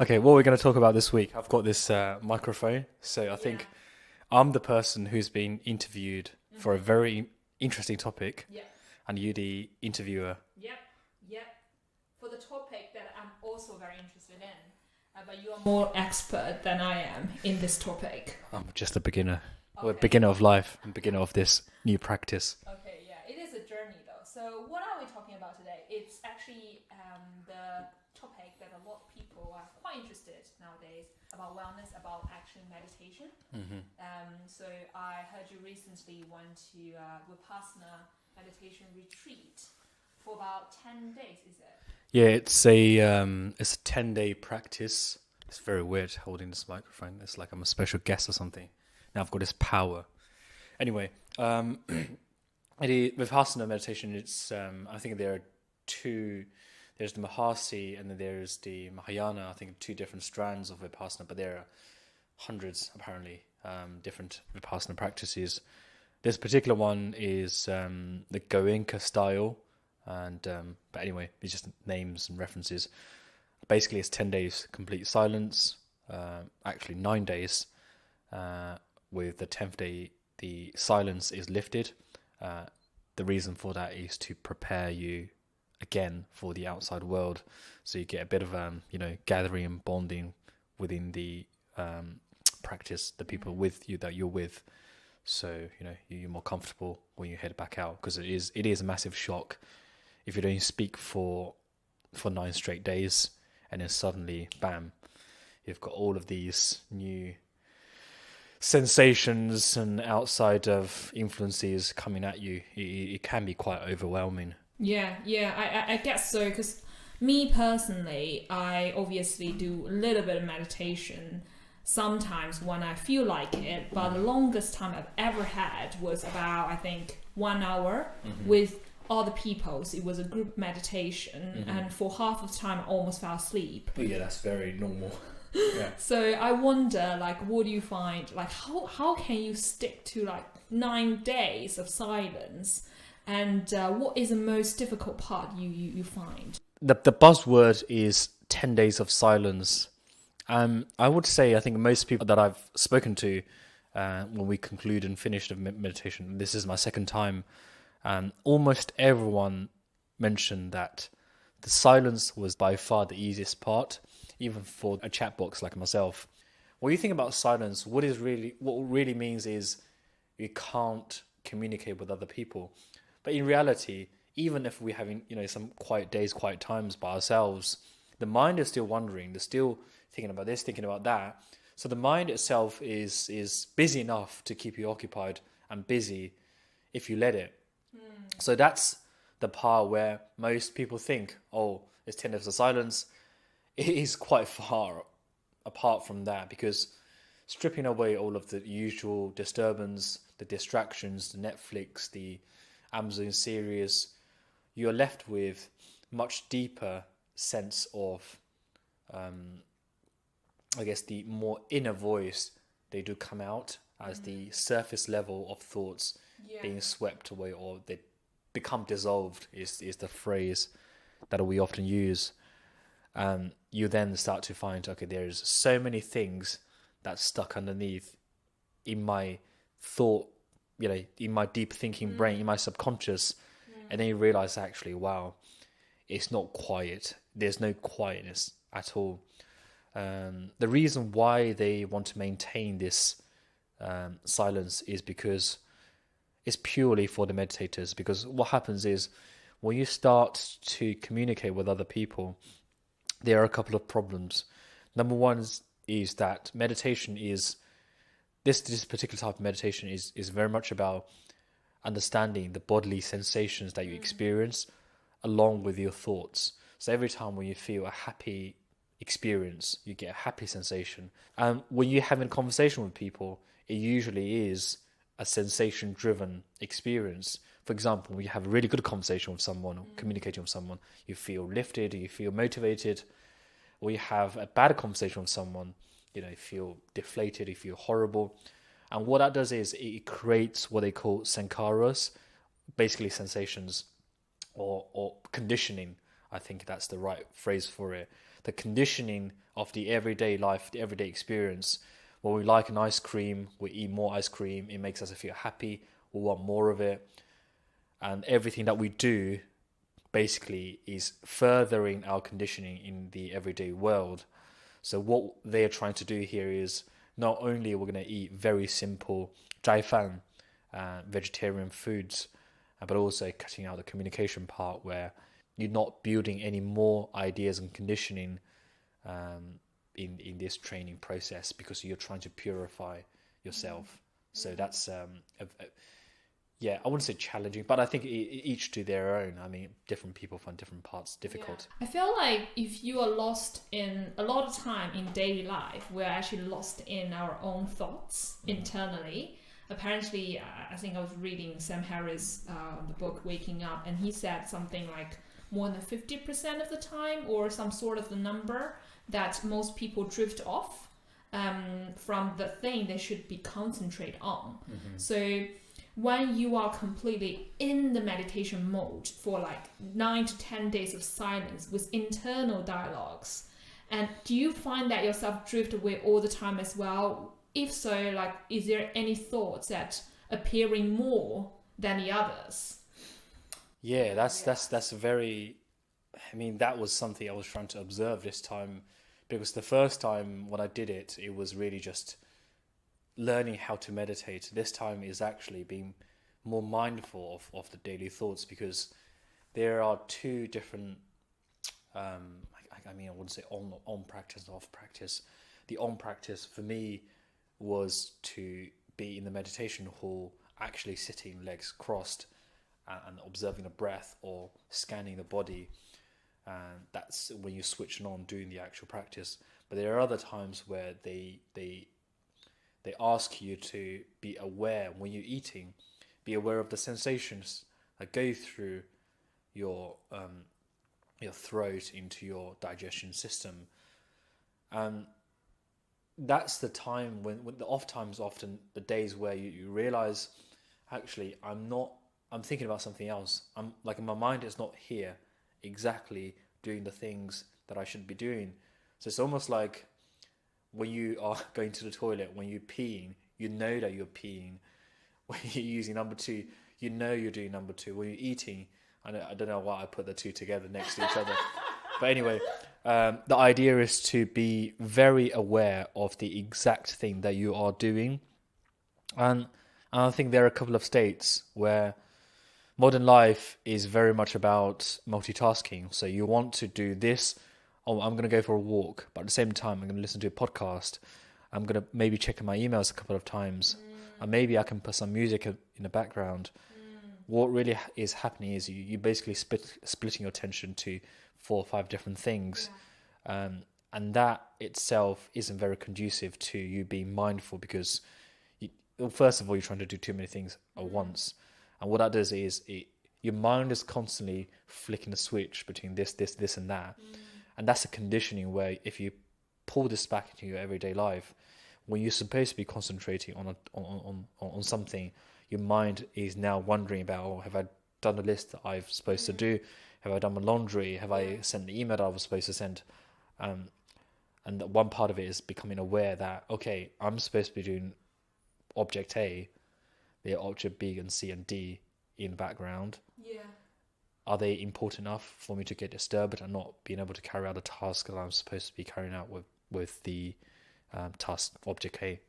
Okay, what we're going to talk about this week, I've got this microphone, so I think I'm the person who's been interviewed for a very interesting topic, and you the interviewer. Yep. For the topic that I'm also very interested in, but you are more expert than I am in this topic. I'm just a beginner. Okay. Well, beginner of life and beginner of this new practice. Okay, yeah, it is a journey though. So what are we talking about today? It's actually the topic that a lot of people are quite interested nowadays about wellness, about actually meditation. So I heard you recently went to Vipassana meditation retreat for about 10 days, is it? Yeah, it's a 10-day practice. It's very weird holding this microphone. It's like I'm a special guest or something. Now I've got this power. Anyway, Vipassana meditation, it's I think there are two. There's the Mahasi and then there's the Mahayana. I think two different strands of Vipassana, but there are hundreds apparently different Vipassana practices. This particular one is the Goenka style, and but anyway, it's just names and references. Basically, it's 10 days complete silence. Actually, 9 days. With the 10th day, the silence is lifted. The reason for that is to prepare you again for the outside world, so you get a bit of gathering and bonding within the practice, the people with you that you're with, so you're more comfortable when you head back out, because it is a massive shock if you don't speak for 9 straight days and then suddenly bam, you've got all of these new sensations and outside of influences coming at you. It can be quite overwhelming. Yeah, I guess so, because me personally, I obviously do a little bit of meditation sometimes when I feel like it, but the longest time I've ever had was about, I think, 1 hour with other people. So it was a group meditation, and for half of the time I almost fell asleep. Oh yeah, that's very normal. Yeah. So I wonder, what do you find? How can you stick to 9 days of silence? And what is the most difficult part you find? The buzzword is 10 days of silence. I would say, I think most people that I've spoken to when we conclude and finish the meditation, this is my second time, almost everyone mentioned that the silence was by far the easiest part, even for a chat box like myself. When you think about silence, what it really means is you can't communicate with other people. But in reality, even if we're having some quiet days, quiet times by ourselves, the mind is still wandering. They're still thinking about this, thinking about that. So the mind itself is busy enough to keep you occupied and busy if you let it. So that's the part where most people think, oh, it's 10 days of silence. It is quite far apart from that, because stripping away all of the usual disturbance, the distractions, the Netflix, the Amazon series, you're left with much deeper sense of, I guess, the more inner voice. They do come out as the surface level of thoughts being swept away, or they become dissolved is the phrase that we often use. You then start to find, okay, there's so many things that's stuck underneath in my thought, in my deep thinking brain, in my subconscious. And then you realize, actually, wow, it's not quiet. There's no quietness at all. The reason why they want to maintain this silence is because it's purely for the meditators. Because what happens is, when you start to communicate with other people, there are a couple of problems. Number one is that meditation is, this particular type of meditation is very much about understanding the bodily sensations that you experience along with your thoughts. So every time when you feel a happy experience, you get a happy sensation. And when you're having a conversation with people, it usually is a sensation-driven experience. For example, when you have a really good conversation with someone, or communicating with someone, you feel lifted, you feel motivated. Or you have a bad conversation with someone, you feel deflated, you feel horrible. And what that does is it creates what they call sankharas, basically sensations or conditioning. I think that's the right phrase for it. the conditioning of the everyday life, the everyday experience. When we like an ice cream, we eat more ice cream. It makes us feel happy. We want more of it. And everything that we do basically is furthering our conditioning in the everyday world. So what they're trying to do here is not only we're going to eat very simple 斋饭, vegetarian foods, but also cutting out the communication part where you're not building any more ideas and conditioning in this training process because you're trying to purify yourself. So that's I wouldn't say challenging, but I think each to their own. I mean, different people find different parts difficult. I feel like if you are lost in a lot of time in daily life, we're actually lost in our own thoughts internally. Apparently, I think I was reading Sam Harris' the book Waking Up, and he said something like more than 50% of the time, or some sort of the number, that most people drift off from the thing they should be concentrate on. So when you are completely in the meditation mode for like 9 to 10 days of silence with internal dialogues, and do you find that yourself drift away all the time as well? If so, like, is there any thoughts that appearing more than the others? Yeah, that's very. I mean, that was something I was trying to observe this time, because the first time when I did it, it was really just learning how to meditate. This time is actually being more mindful of the daily thoughts, because there are two different. I mean, I wouldn't say on practice and off practice. The on practice for me was to be in the meditation hall, actually sitting legs crossed and observing the breath or scanning the body. And that's when you're switching on doing the actual practice. But there are other times where they ask you to be aware when you're eating, be aware of the sensations that go through your throat into your digestion system. That's the time when the off times, often the days where you realize, actually, I'm thinking about something else. I'm like, my mind is not here exactly doing the things that I should be doing. So it's almost like when you are going to the toilet, when you're peeing, you know that you're peeing. When you're using number two, you know you're doing number two. When you're eating, I don't know why I put the two together next to each other. But anyway, the idea is to be very aware of the exact thing that you are doing. And I think there are a couple of states where modern life is very much about multitasking. So you want to do this. Oh, I'm going to go for a walk, but at the same time, I'm going to listen to a podcast. I'm going to maybe check my emails a couple of times. And maybe I can put some music in the background. What really is happening is you basically splitting your attention to 4 or 5 different things. And that itself isn't very conducive to you being mindful, because first of all, you're trying to do too many things at once. And what that does is your mind is constantly flicking the switch between this, and that. And that's a conditioning where if you pull this back into your everyday life, when you're supposed to be concentrating on something, your mind is now wondering about, oh, have I done the list that I'm supposed to do? Have I done my laundry? Have I sent the email that I was supposed to send? And one part of it is becoming aware that, okay, I'm supposed to be doing object A, the object B and C and D in the background. Yeah. Are they important enough for me to get disturbed and not being able to carry out the task that I'm supposed to be carrying out with the task object A?